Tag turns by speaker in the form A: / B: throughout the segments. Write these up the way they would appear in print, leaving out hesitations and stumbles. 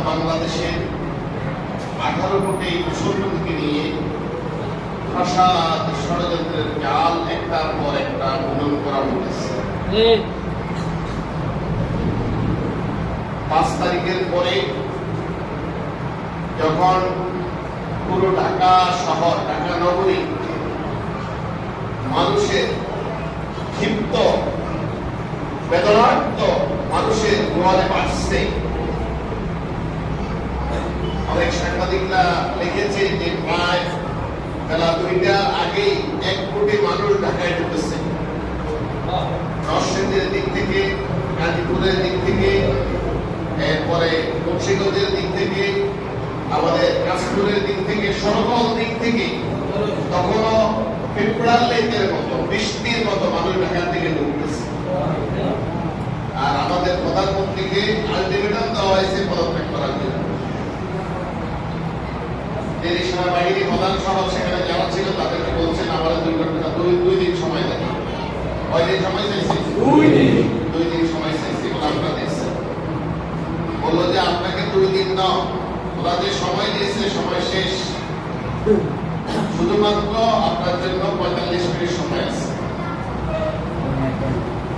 A: বাংলাদেশের 18 কোটি মুসলমানকে নিয়ে ফাসাদ ষড়যন্ত্রের জাল একটার পর একটা বুনন করা হয়েছে। 5 তারিখের পরে যখন পুরো ঢাকা শহর, ঢাকা নগরী মানুষের ক্ষিপ্ত বেদনার্ত মানুষের গোয়ালে বাঁচছে, অনেক সাংবাদিকরা লিখেছে যে প্রায় বেলা 2টার আগেই 1 কোটি মানুষ ঢাকায় ঢুকেছে। নরসিংদীর দিক থেকে, গাজীপুরের দিক থেকে, এরপরে মুন্সিগঞ্জের দিক থেকে, আমাদের কাশীপুরের দিক থেকে, সকল দিক থেকে তখনও পিঁপড়ার লেকের মতো, বৃষ্টির মতো মানুষ ঢাকা থেকে ঢুকতেছে। আর আমাদের প্রধানমন্ত্রীকে আলটিমেটাম দেওয়া হয়েছে পদত্যাগ করার জন্য। যিনি সেনাবাহিনী প্রধান সহ সেখানে যারা ছিল তাদেরকে বলছেন আমাদের 2 দিন সময় লাগে। কয়দিন সময় চাইছে? 2 দিন সময় চাইছে। আপনারা দেখছেন, বললো যে আপনাকে 2 দিন দাও, ওরা যে সময় দিয়েছে সময় শেষ, শুধুমাত্র আপনার জন্য 45 মিনিট সময় আছে।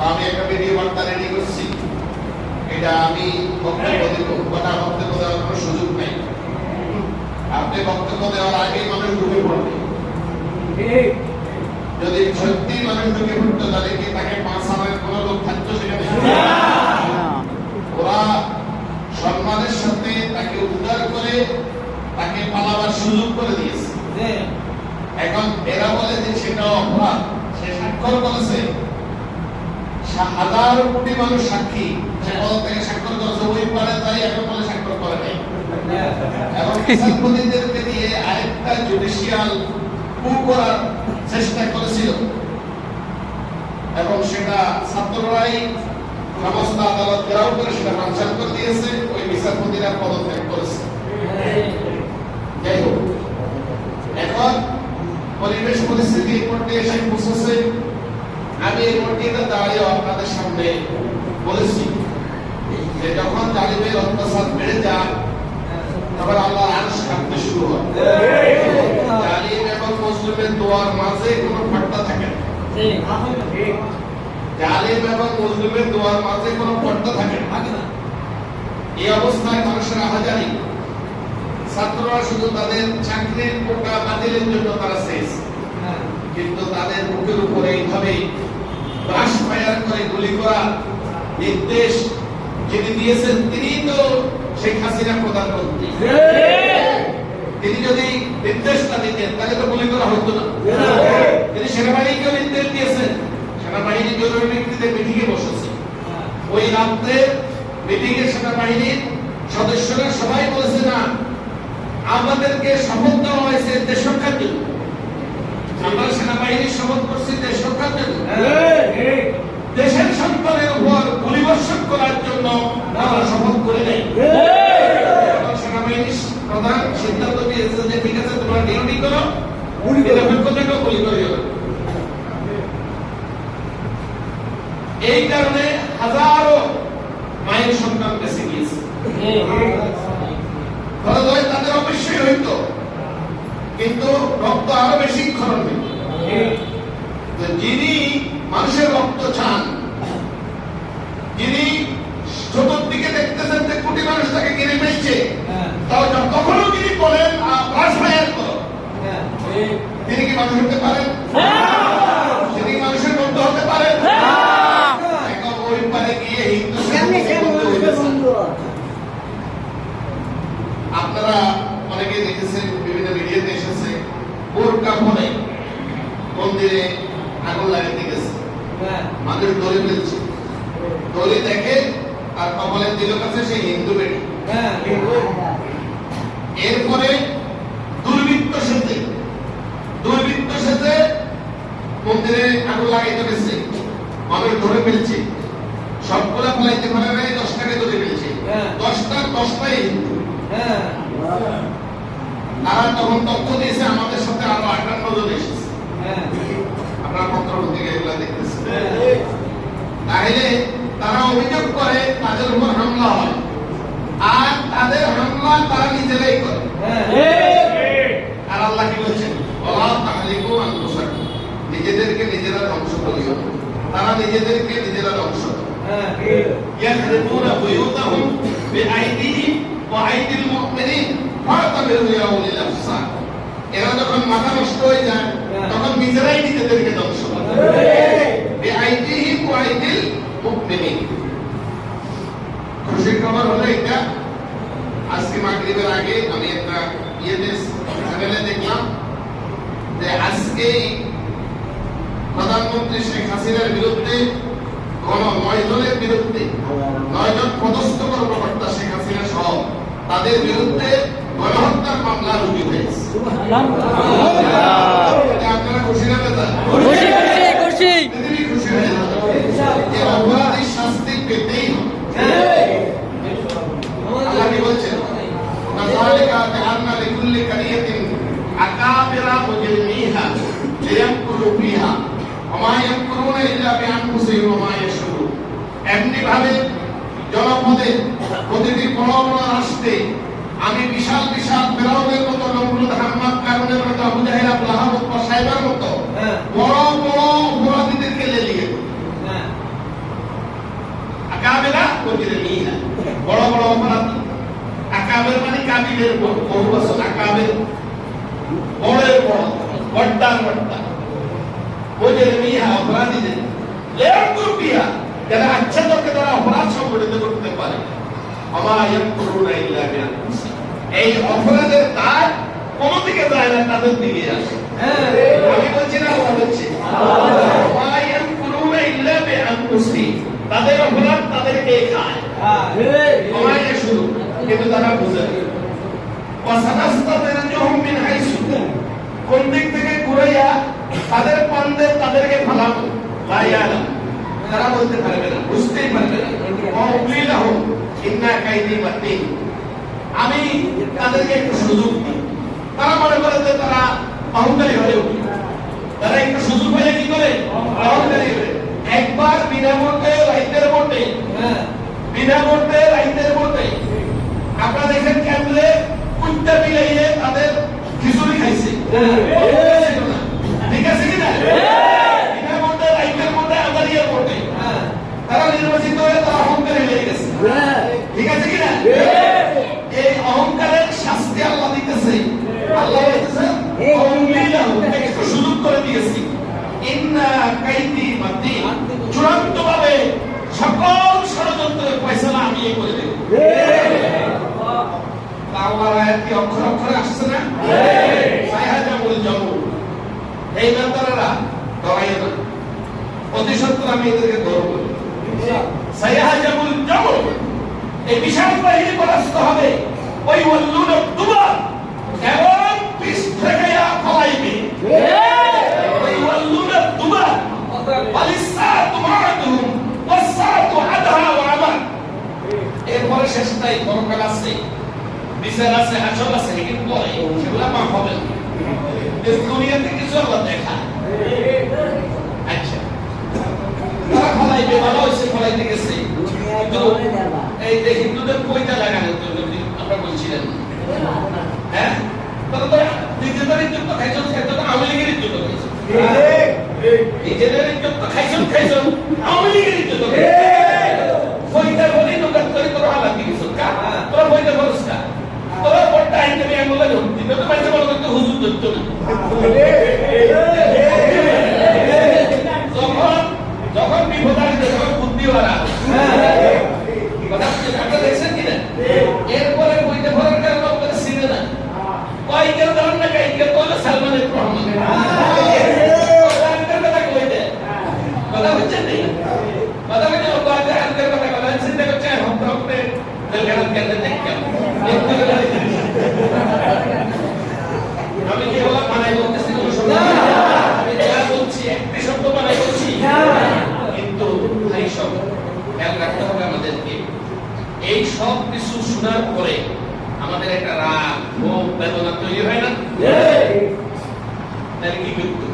A: আমি একটা ভিডিও বার্তা রেডি করছি, এটা আমি বক্তব্য দেব, কথা বক্তব্য দেওয়ার কোনো সুযোগ নাই। আপনি বক্তব্য দেওয়ার আগে মানুষ ঢুকে পড়বে। যদি সত্যি মানুষ ঢুকে পড়তো তাহলে কি তাকে 5 হাজার কোনো লোক থাকতো সেখানে? ওরা সম্মানের সাথে তাকে উদ্ধার করে তাকে পালাবার সুযোগ করে দিয়েছে। এখন এরা বলে যে সেটা অপরাধ। সে স্বাক্ষর করেছে, 1000 কোটি মানুষ সাক্ষী, সে পদত্যাগে স্বাক্ষর করেছে। ওই পারে তাই এখন বলে স্বাক্ষর করে নাই। এবং বিচারপতিদেরকে দিয়ে আরেকটা জুডিশিয়াল কু করার চেষ্টা করেছিল, এবং সেটা ছাত্ররাই সমস্ত আদালত ঘেরাও করে সেটা বানচাল করে দিয়েছে। ওই বিচারপতিরা পদত্যাগ করেছে। যাই হোক, এখন পরিবেশ পরিস্থিতি এই পর্যায়ে এসে পৌঁছেছে। আমি এই পর্যায়ে দাঁড়িয়ে আপনাদের সামনে বলেছি যে যখন জালিমের অত্যাচার বেড়ে যায় তখন আল্লাহর আরশ কাঁপতে শুরু হয়। জালিম এবং মুসলিমের দোয়ার মাঝে কোনো ফাটল থাকে না। জালিম এবং মুসলিমের দোয়ার মাঝে কোনো ফাটল থাকে না। এই অবস্থায় মানুষের আহাজারি, ছাত্ররা শুধু তাদের চাকরির কোটা বাতিলের জন্য তারা শেষ, কিন্তু তাদের মুখের উপরে এইভাবে ব্রাশ ফায়ার করে গুলি করা নির্দেশ যিনি দিয়েছেন তিনি তো শেখ হাসিনা প্রধানমন্ত্রী। তিনি যদি নির্দেশটা দিতেন তাহলে তো গুলি করা হতো না। তিনি সেনাবাহিনীকে নির্দেশ দিয়েছেন, সেনাবাহিনী জরুরি ভিত্তিতে মিটিংয়ে বসেছে। ওই রাত্রে মিটিংয়ে সেনাবাহিনীর সদস্যরা সবাই বলেছে না, আমাদেরকে শপথ দেওয়া হয়েছে দেশ রক্ষার জন্য। আমরা সেনাবাহিনীর শপথ করছি দেশ রক্ষার জন্য, দেশের সম্পদের উপর গুলিবর্ষণ করার জন্য আমরা শপথ করে নেই। সেনাবাহিনীর প্রধান সিদ্ধান্ত দিয়েছে যে ঠিক আছে, তোমরা ডিউটি করো, নিরপেক্ষ থেকেও গুলি করে যাবে। এই কারণে হাজারো মায়ের সন্তান বেঁচে গিয়েছে। তাদের অবশ্যই হইত, কিন্তু রক্ত আরো বেশি খরণ হইত। যিনি মানুষের রক্ত চান, যিনি চতুর্দিকে দেখতেছেন যে কোটি মানুষ তাকে কিনে ফেলছে, তখনও তিনি বলেন তিনি কি মানুষ হতে পারেন? তিনি মানুষের মধ্যে হতে পারেন? এখন ওই পারে গিয়ে হিন্দু আপনারা অনেকে দেখেছেন, বিভিন্ন ভিডিওতে এসেছে, বোরকা পরে মন্দিরে আগুন লাগাতে গেছে, মানুষ দড়ি ফেলছে, দড়ি দেখে আর কপালের দিল কাছে সেই হিন্দু বেটি। এরপরে দুর্বৃত্ত সেজে মন্দিরে আগুন লাগাইতে গেছে, মানুষ ধরে ফেলছে, সবগুলা ফেলাইতে পারে নাই, 10টাকে ধরে ফেলছে, 10টাই হিন্দু। তারা তখন তথ্য দিয়েছে আমাদের সাথে আরো 58 জন এসেছে। আপনারা পত্রপত্রিকা এগুলা দেখতেছেন। তাহলে তারা অভিযোগ করে তাদের উপর হামলা হয়, আর তাদের হামলা তারা নিজেরাই করে। আর আল্লাহ কি বলছেন, ওয়ালা তাহলিকু আনফুসাকুম, নিজেদেরকে নিজেরা ধ্বংস করিও। তারা নিজেদেরকে নিজেরা ধ্বংস করে। ইয়াখরিবুনা বুয়ুতাহুম বিআইদিহিম ওয়া আইদিল মুমিনিন ফাতাবিরু ইয়া উলিল আবসার। এরা যখন মাথা নষ্ট হয়ে যায় তখন নিজেরাই নিজেদেরকে ধ্বংস করে। বিআইদিহিম ওয়া আইদিল মুমিনিন। খুশির খবর হলো এটা, আজকে মাগরিবের আগে আমি একটা চ্যানেলে দেখলাম যে আজকে প্রধানমন্ত্রী শেখ হাসিনার বিরুদ্ধে 9 জনের বিরুদ্ধে 9 জন পদস্থ কর্মকর্তা শেখ হাসিনা সহ তাদের বিরুদ্ধে গণহত্যার মামলা রুজু হয়েছে। আপনারা খুশি না দাদা? খুশি হয়ে যাবে। অপরাধী শাস্তি পেতেই হবে। আল্লাহ কি বলছেন, কাযালিকা জাআলনা লিকুল্লি কারিয়াতিন আকাবিরা মুজরিমিহা লিয়ামকুরু ফিহা ওয়া মা ইয়ামকুরুনা ইল্লা বিআনফুসিহিম ওয়া মা ইয়াশউরুন। এমনি ভাবে জনপদে প্রতিটি বড় বড় রাষ্ট্রে আমি বিশাল বিশাল ফেরাউনের মতো, নমরুদ, হাম্মাদ, কারুনের মতো, আবু জাহেল, আবু লাহাব, উতবা, সাইবার মতো বড় বড় অপরাধীদেরকে লেলিয়ে আকাবিরা মুজরিমিহা, বড় বড় অপরাধী। আকাবের মানে কাবিলের বহু বছর, আকাবের বড়ের বড়, বড়দার বড়দা, মুজরিমিহা অপরাধীদের, লিয়ামকুরু ফিহা, যারা আচ্ছাদনকে দ্বারা অপরাধ সংগঠিত করতে পারে। ওয়া ইয়ামকুরুনা ইল্লা বিআনফুসিহিম, এই অপরাধের দায় কোন দিকে যায় না, তাদের দিকে আসে। আমি বলছি না, আল্লাহ বলছে ওয়া ইয়ামকুরুনা ইল্লা বিআনফুসিহিম, তাদের অপরাধ তাদেরকে খায়। ওয়া ইয়াশউরুন, কিন্তু তারা বুঝে না। ওয়া সানাস্তাদরিজুহুম মিন হাইসু, কোন দিক থেকে ঘুরাইয়া তাদের পন্দে তাদেরকে ফালাবো, লা ইয়ালাম, তারা বলতে পারবে না, বুঝতেই পারবে না। ওয়াউলিলাহুম ইন্না কাইদি মাতিন, আমি তাদেরকে একটু সুযোগ দিই। তারা মনে করে যে তারা অহংকারী হয়ে উঠে, তারা একটু সুযোগ পেলে কি করে অহংকারী হয়ে। একবার বিনা ভোটে রাইতের ভোটে, বিনা ভোটে রাইতের ভোটে আপনারা দেখেন কেন্দ্রে কুত্তা বিলাইয়ে তাদের খিচুড়ি খাইছে, ঠিক আছে কিনা? বিনা ভোটে রাইতের ভোটে আদারিয়ার ভোটে তারা নির্বাচিত হয়ে তারা অহংকারী হয়ে গেছে, ঠিক আছে কিনা? এই অহংকারের শাস্তি আল্লাহ দিতেছে। আল্লাহ বলতেছে একটু সুযোগ করে দিয়েছি, ইন্না কাইদি মাতিন, চূড়ান্ত ভাবে সকল ষড়যন্ত্রের ফয়সালা আমি করে দেব। আল্লাহর আয়াত কি অক্ষর অক্ষরে আসছে না? সাইহাজামুল জামুল, এই নেতারা ডরাইও না, অতি সত্তর আমি এদেরকে ধরব। সাইহাজামুল জামুল, এই বিশাল বাহিনী পরাস্ত হবে। ওই ওয়াল্লুন দুবা, এবং পিছ থেকে ফলাইবে। ওই ওয়াল্লুন দুবা ওয়ালিসাতু মা'আহুম ওয়াসাতু আদহা ওয়া আমান। এরপরে শেষটাই পরকাল আছে, বিচার আছে, হাসর আছে, কিন্তু পরে সেগুলা মাফ হবে না। এই দুনিয়াতে কিছু আল্লাহ দেখা। আচ্ছা, তারা ফলাইবে, ভালো হয়েছে ফলাইতে গেছে, কিন্তু এই যে হিন্দুদের পয়সা লাগানোর জন্য আপনারা বলছিলেন, হ্যাঁ, তারা তো নিজেদের ইজ্জত খাইছেন, আওয়ামী লীগের ইজ্জত খাইছেন, নিজেদের ইজ্জত খাইছেন, আওয়ামী লীগের ইজ্জত পয়সা বলি দোকান করে তোরা হালাত দিয়েছ, তোরা পয়সা বলছ না, তোরা বড়টা আইতে আমি বলে দিতে তো পয়সা বলো, কিন্তু হুজুর ধরতো না। যখন বিপদ আসবে তখন বুদ্ধিওয়ালা কথা আপনারা দেখছেন কিনা? এরপরে বইতে ভরার কারণে আপনারা চিনে না, কয় কেউ ধরেন না, কাই কেউ কইলো সালমানের রহমান কথা কইতে, কথা বুঝছেন নেই, কথা বুঝছেন হালকার কথা কথা চিন্তা করছে হকতে তেলগানা কেন্দ্রে দেখলাম। আমি কি বলা মানাই বলতেছি, আমি যা বলছি একটি শব্দ মানাই বলছি, কিন্তু এই সব খেয়াল রাখতে হবে আমাদেরকে। এই সব কিছু শোনার পরে আমাদের একটা রাগ, ক্ষোভ, বেদনা তৈরি হয় না? তাহলে কি করতে?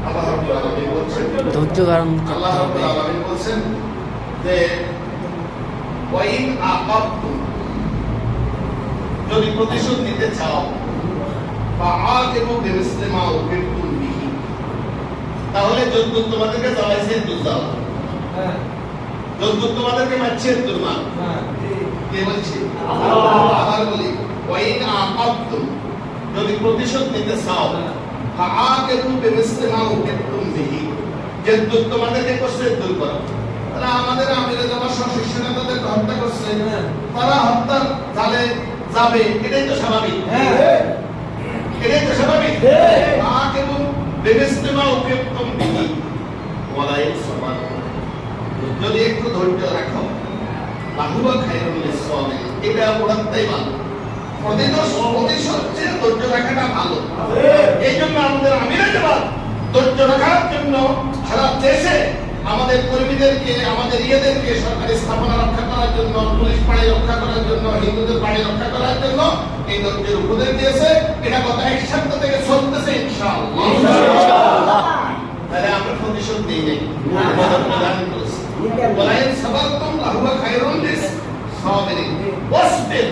A: আল্লাহ রাব্বুল আলামিন বলছেন, ধৈর্য ধারণ করতে হবে। আল্লাহ রাব্বুল আলামিন বলছেন যে ওয়াইন আকাবতুম, যদি প্রতিশোধ নিতে চাও, ফাআকিবু বিমিসলি মা উকিবতুম বিহি, তাহলে যদ্দুর তোমাদেরকে জ্বালাইছে দুজাও, যদ্দুর তোমাদেরকে মারছে দুর্মা। কে বলছে? আবার বলি, ওয়াইন আকাবতুম, যদি প্রতিশোধ নিতে চাও, ফাআকিবু বিমিসলি মা উকিবতুম বিহি, যদ্দুর তোমাদেরকে করছে দূর করো। তারা আমাদের আমিরে জামাত শিষ্য নেতাদের হত্যা করছে, তারা হত্যার জালে যাবে, এটাই তো স্বাভাবিক। এটাই তো স্বাভাবিক। ফাআকিবু বিমিসলি মা উকিবতুম বিহি ওয়ালা ইয়াসবার, যদি একটু ধৈর্য রাখো, লাহুয়া খায়রুল লিসসাবিরিন, এটা ওরাতেই ভালো। প্রতিশোধ চেয়ে ধৈর্য রাখাটা ভালো। এই জন্য আমাদের আমিরে জামাত ধৈর্য রাখার জন্য সারা দেশে আমাদের কর্মীদেরকে, আমাদের ইয়েদেরকে সরকারি স্থাপনা রক্ষা করার জন্য, পুলিশ বাড়ি রক্ষা করার জন্য, হিন্দুদের বাড়ি রক্ষা করার জন্য এই ধৈর্যের উপদেশ দিয়েছে। এটা গত এক সপ্তাহ থেকে চলতেছে ইনশাআল্লাহ। তাহলে আমরা প্রতিশোধ নেই নাই, ওয়ালাইন সাবারতুম লাহুয়া খায়রুল লিসসাবিরিন ওয়াসবির,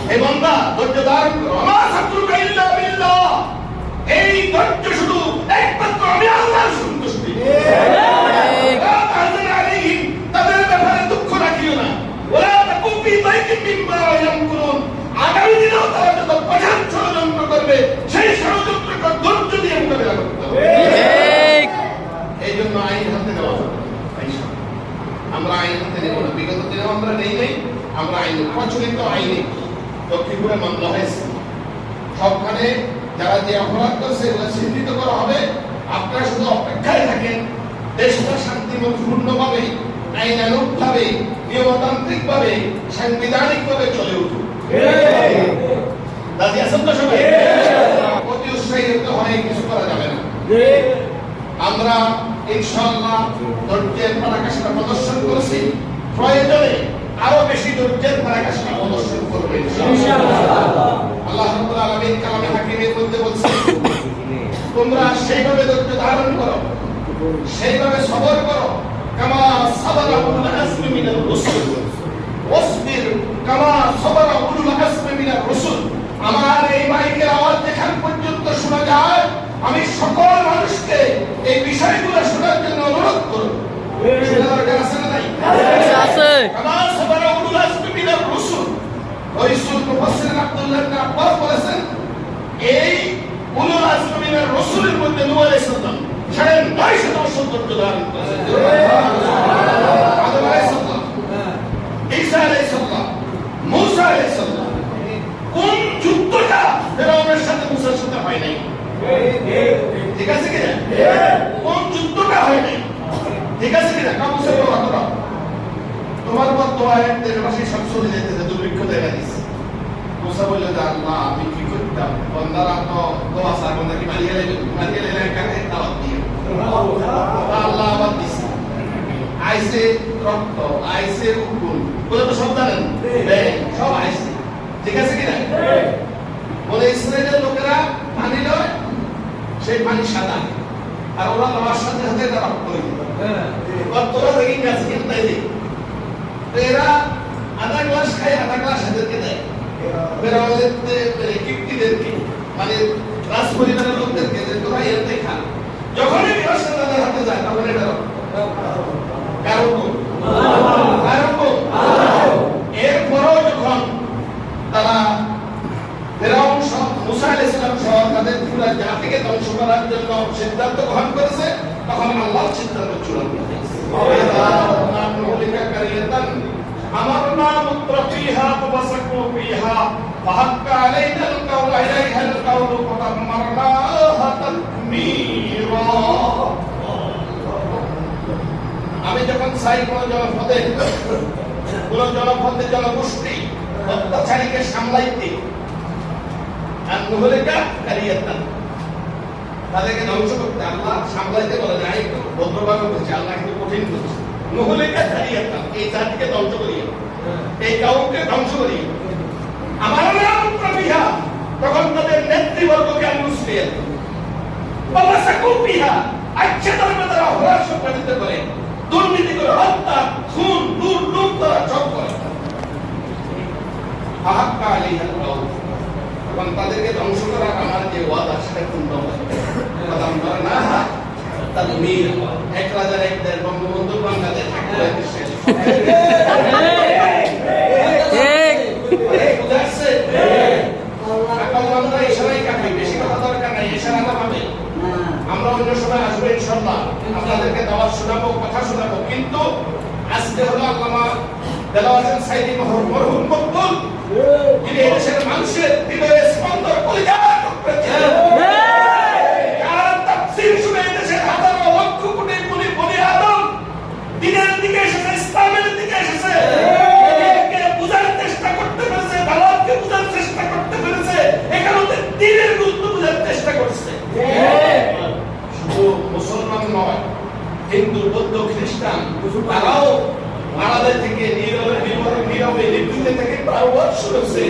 A: হে বান্দা ধৈর্য ধারণ করো। আমা সাবরুকা ইল্লা বিল্লাহ, এই ধৈর্য শুধু একমাত্র আমি আল্লাহর সন্তুষ্টি। তাদের ব্যাপারে দুঃখ রাখিও না। ওরা তাকুফি বাইকিন মিম্মা ইয়ামকুরুন, আগামী দিনেও তারা যত কঠিন ষড়যন্ত্র করবে, সেই ষড়যন্ত্রকে ধৈর্য দিয়ে মোকাবিলা করতে হবে। এই জন্য আইন হাতে নেওয়া হবে। আমরা আইন হাতে নেব না, বিগত দিনেও আমরা নেই নাই। আমরা আইন প্রচলিত আইনে লক্ষ্মীপুরে মামলা হয়েছে, সবখানে যারা যে অপরাধ করছে এগুলো চিহ্নিত করা হবে। আপনারা শুধু অপেক্ষায় থাকেন, দেশটা শান্তিপূর্ণভাবে, আইনানুগভাবে, নিয়মতান্ত্রিকভাবে, সাংবিধানিকভাবে চলে উঠুক। রাজি আছেন তো সবাই? অতি উৎসাহিত হয়ে কিছু করা যাবে না। আমরা ইনশাআল্লাহ ধৈর্যের পরাকাষ্ঠা প্রদর্শন করেছি, প্রয়োজনে আরো বেশি ধৈর্যের পরাকাষ্ঠা প্রদর্শন করবে ইনশাআল্লাহ। আল্লাহ রাব্বুল আলামিন কালামে হাকিমের মধ্যে বলছেন, তোমরা সেইভাবে ধৈর্য ধারণ করো, সেইভাবে সবর করো, কামা সাবারা উলুল আজমি মিনার রাসূল, ওয়াসবির কামা সাবারা উলুল আজমি মিনার রাসূল। আমার এই মাইকের আওয়াজ যেখান পর্যন্ত শোনা যায়, আমি সকল মানুষকে এই বিষয়গুলো শোনার জন্য অনুরোধ করব। শোনার দরকার আছে না নাই? আছে। কামা সাবারা উলুল আজমি মিনার রাসূল, রাসূল মুফাসসির আব্দুল্লাহ ইবনে আব্বাস বলেছেন, এই উলুল আজমি মিনার রাসূলের মধ্যে নূহ আলাইহিস সালাম 950 বছর ধৈর্য ধারণ করেছেন। আদম আলাইহিস সালাম, ঈসা আলাইহিস সালাম, মূসা আলাইহিস সালাম, কোন যুদ্ধটা ফেরাউনের সাথে মূসার সাথে হয় নাই? ঠিক আছে কিনা? কোন যুদ্ধটা হয় নাই? ঠিক আছে কিনা? কামুসে বলা করো, তোমার পর দোয়ায় দেশবাসী সব চলে যেতেছে, দুর্ভিক্ষ দেখা দিচ্ছে। মূসা বলল যে আল্লাহ আমি কি করতাম, বন্দারা তো দোয়া চায়, বন্দা কি মারিয়ে লেলে কাকে দাওয়াত দিয়ে আল্লাহ আবার দিছে। আইসে রক্ত, আইসে উকুন, বলে তো সব জানেন, সব আইসে। ঠিক আছে কিনা? বলে ইসরায়েলের লোকেরা পানি লয়, সেই পানি সাদা, আর ওরা লওয়ার সাথে সাথে তারা করে দিত। তোরা দেখি গাছ কিনতে দিই, এরা আধা গ্লাস খায়, আধা গ্লাস এদেরকে দেয়, কিপ্তিদেরকে, মানে রাজ পরিবারের লোকদেরকে, তোরা এতে খান। যখনই ব্যবসা তাদের হাতে যায়, তখন এটা এরপরও যখন তারা ফেরাউন সহ মূসা আলাইহিস সালাম সহ তাদের পুরো জাতিকে ধ্বংস করার জন্য সিদ্ধান্ত গ্রহণ করেছে, তখন আল্লাহর সিদ্ধান্ত চূড়ান্ত হয়েছে। আমারনা মুত্রাফিহা ফাসাকু ফিহা ফাহাক্কা আলাইনাল কাওলু আলাইহাল কাওলু ফাতামারনাহা তাকমীরা। আমি যখন চাই কোন জনপদে জনগোষ্ঠী অত্যাচারীকে সামলাইতে, আর নহলেকা কারিয়াতান, তাদেরকে ধ্বংস করতে, আল্লাহ সামলাইতে বলে না, একটু ভদ্রভাবে বলছে, আল্লাহ একটু কঠিন করছে। নহলেকা কারিয়াতান, এই জাতিকে ধ্বংস করিয়ে, এই কাউকে ধ্বংস করিয়ে। আমার নাম প্রবিহা, তখন তাদের নেতৃবর্গকে আমি মুসলিম বাবা সাকুপিহা, আচ্ছা ধর্মে তারা হরাস সম্পাদিত করে, দুর্নীতি করে, হত্যা, খুন, লুট তারা ফাহাক্কা আলাইহাল কাউল, তখন তাদেরকে ধ্বংস করার আমার যে ওয়াদা সেটা পূর্ণ হয়। না তাদমির, এক রাজার এক দেড় বঙ্গবন্ধু বাংলাদেশ আমরা অন্য সময় আসবো ইনশাআল্লাহ, আপনাদেরকে দাওয়াত শোনাবো, কথা শোনাবো। কিন্তু আজকে হলো আল্লামা দেলাওয়ার হোসেন সাইদি মরহুম মকবুল, যিনি এদেশের মানুষের হৃদয়ে স্পন্দন কলিজা করেছেন। যারা তাফসীর শুনে এদেশের হাজারো লক্ষ কোটি বনি আদম দিনের দিকে এসেছে, ইসলামের দিকে এসেছে, একে বুঝার চেষ্টা করতে পেরেছে, দাওয়াতকে বুঝার চেষ্টা করতে পেরেছে, এখানে দ্বীনের গুরুত্ব বুঝার চেষ্টা করছে। শুধু মুসলমান নয়, হিন্দু, বৌদ্ধ, খ্রিস্টান তারাও আমাদের থেকে নীরবে নিভৃতে থেকে প্রায়বার শুনেছে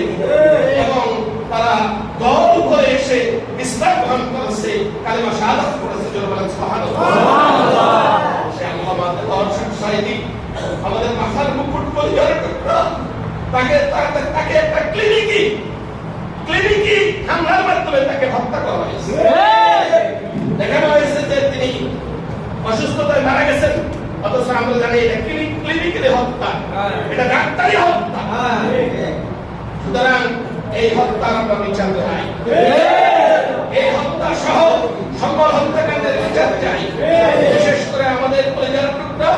A: এবং তারা দল করে এসে ইসলাম গ্রহণ করেছে, কালিমা শাহাদাত করেছে। যারা বলেন সুবহানাল্লাহ। সে আল্লামা দেলাওয়ার হোসেন সাইদি আমাদের মাথার মুকুট পরিবার টুকরা, তাকে একটা ক্লিনিকি হামলার মাধ্যমে তাকে হত্যা করা হয়েছে। দেখানো হয়েছে যে তিনি অসুস্থতায় মারা গেছেন, অথচ আমরা জানি এটা ক্লিনিকের হত্যা, এটা ডাক্তারি হত্যা। সুতরাং এই হত্যার আমরা বিচার চাই, এই হত্যা সহ সকল হত্যাকাণ্ডের বিচার চাই। বিশেষ করে আমাদের পরিবার টুকরা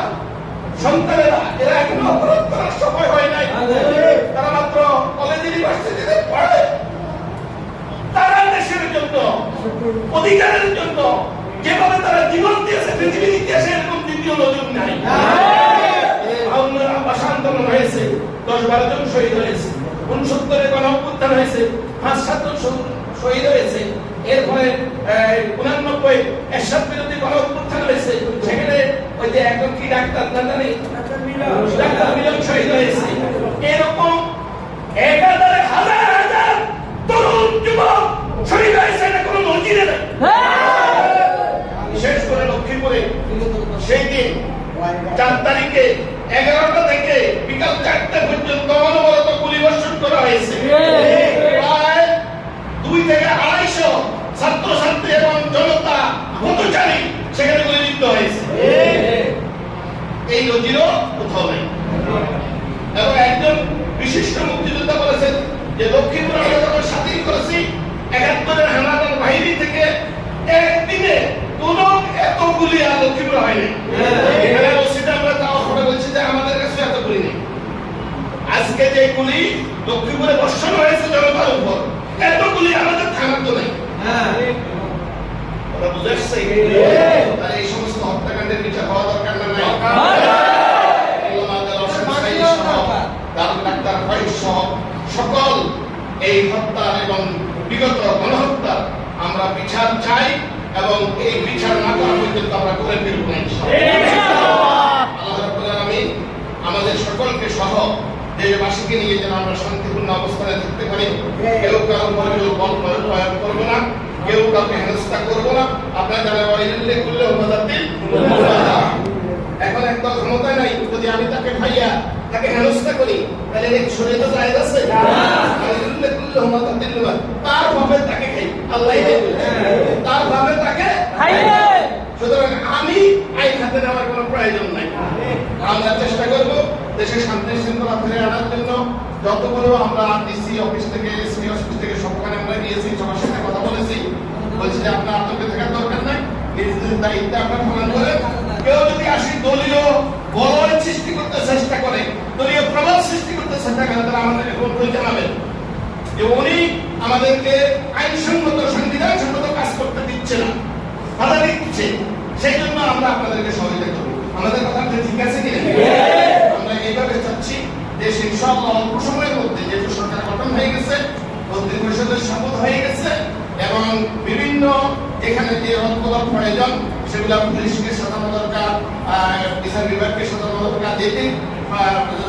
A: সন্তানেরা, এরা এখনো অপরাধ করার সময় হয় নাই, তারা মাত্র কলেজ ইউনিভার্সিটিতে পড়ে। তারা দেশের জন্য, অধিকারের জন্য যেভাবে তারা জীবন দিয়েছে, পৃথিবীর ইতিহাসে এরকম দ্বিতীয় নজির নাই। ভাষা আন্দোলন হয়েছে, 10-12 জন শহীদ হয়েছে। 69-এ গণঅভ্যুত্থান হয়েছে, 5-7 জন শহীদ হয়েছে। এরপরে 89 এরশাদ বিরোধী গণঅভ্যুত্থান হয়েছে, সেখানে ওই যে একজন কি ডাক্তার না জানি ডাক্তার মিলন শহীদ হয়েছে। এরকম 1000 তরুণ যুবক শহীদ হয়েছে, এটা কোনো নজিরে নেই। বিশেষ করে লক্ষ্মীপুরে সেই দিন 4 তারিখে 11টা থেকে বিকাল 4টা পর্যন্ত অনবরত গুলিবর্ষণ করা হয়েছে। প্রায় 2 থেকে 250 ছাত্রছাত্রী এবং জনতা পথচারী সেখানে গুলিবিদ্ধ হয়েছে। এই নজিরও কোথাও নেই। এবং একজন বিশিষ্ট মুক্তিযোদ্ধা বলেছেন যে লক্ষ্মীপুর আমরা যখন স্বাধীন করেছি, 71-এর হানাদার বাহিনী থেকে একদিনে কোনো এত গুলি আর লক্ষ্মীপুর হয়নি। এখানে মসজিদে আমরা তাও করে বলছি যে আমাদের কাছে এত গুলি নেই। আজকে যে গুলি লক্ষ্মীপুরে বর্ষণ হয়েছে জনতার উপর, এত গুলি আমাদের থানার তো নেই। ওরা বুঝে আসছে তাহলে এই সমস্ত হত্যাকাণ্ডের বিচার হওয়া দরকার না? নাই। ডাক্তার সহ সকল এই হত্যা এবং বিগত গণহত্যা আমরা বিচার চাই এবং এই বিচার না করা পর্যন্ত আমরা করে ফিরব না। আল্লাহ রাব্বুল আলামিন আমাদের সকলকে সহ দেশবাসীকে নিয়ে যেন আমরা শান্তিপূর্ণ অবস্থানে থাকতে পারি। কেউ কারো উপরে বল প্রয়োগ করবো না, কেউ কাউকে হেনস্থা করবো না। আপনারা যারা ওয়াইলিল্লাহ করলে এখন একদল ক্ষমতায় নাই, যদি আমি তাকে ভাইয়া তাকে হেনস্থা করি তাহলে শরীরে তো জায়েজ আছে? তার ভাবে তাকে খাই, আল্লাহ তার ভাবে তাকে খাইবে। সুতরাং আমি আইন হাতে নেওয়ার কোনো প্রয়োজন নাই। আমরা চেষ্টা করব দেশে শান্তি শৃঙ্খলা ফিরে আনার জন্য। যতগুলো আমরা ডিসি অফিস থেকে, এসপি অফিস থেকে সবখানে আমরা গিয়েছি, সবার সাথে কথা বলেছি, বলছি যে আপনার আতঙ্কে থাকার দরকার নাই, নিজ নিজ দায়িত্বে আপনার পালন করেন। কেউ যদি আসি দলীয় বলয় সৃষ্টি করতে চেষ্টা করে, দলীয় প্রভাব সৃষ্টি করতে চেষ্টা করে, তারা আমাদেরকে ফোন করে জানাবেন যে উনি আমাদেরকে আইনসম্মত সংবিধান সম্মত কাজ করতে দিচ্ছে না, বাধা দিচ্ছে, সেই জন্য আমরা আপনাদেরকে সহযোগিতা করব। আমাদের কথা ঠিক আছে কিনা? আমরা এইভাবে চাচ্ছি দেশ ইনশাআল্লাহ অল্প সময়ের মধ্যে, যেহেতু সরকার গঠন হয়ে গেছে, মন্ত্রী পরিষদের শপথ হয়ে গেছে এবং বিভিন্ন এখানে যে রদবদল প্রয়োজন সেগুলো পুলিশকে সাজানো দরকার, বিচার বিভাগকে সাজানো দরকার, যেটি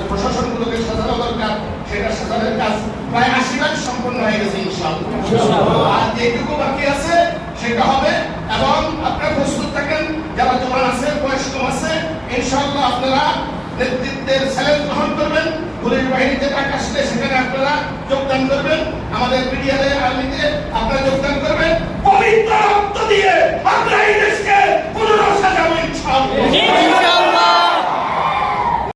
A: প্রশাসনগুলোকে সাজানো দরকার, সেটা সাজানোর কাজ প্রায় 80% সম্পন্ন হয়ে গেছে ইনশাআল্লাহ। আর যেটুকু বাকি আছে সেটা হবে। এবং আপনারা প্রস্তুত থাকেন, যারা জওয়ান আছে, বয়স্ক আছে, ইনশাআল্লাহ আপনারা নেতৃত্বের চ্যালেঞ্জ গ্রহণ করবেন। পুলিশ বাহিনীতে ডাক আসলে সেখানে আপনারা যোগদান করবেন, আমাদের মিডিয়াতে আর্মিতে আপনারা যোগদান করবেন।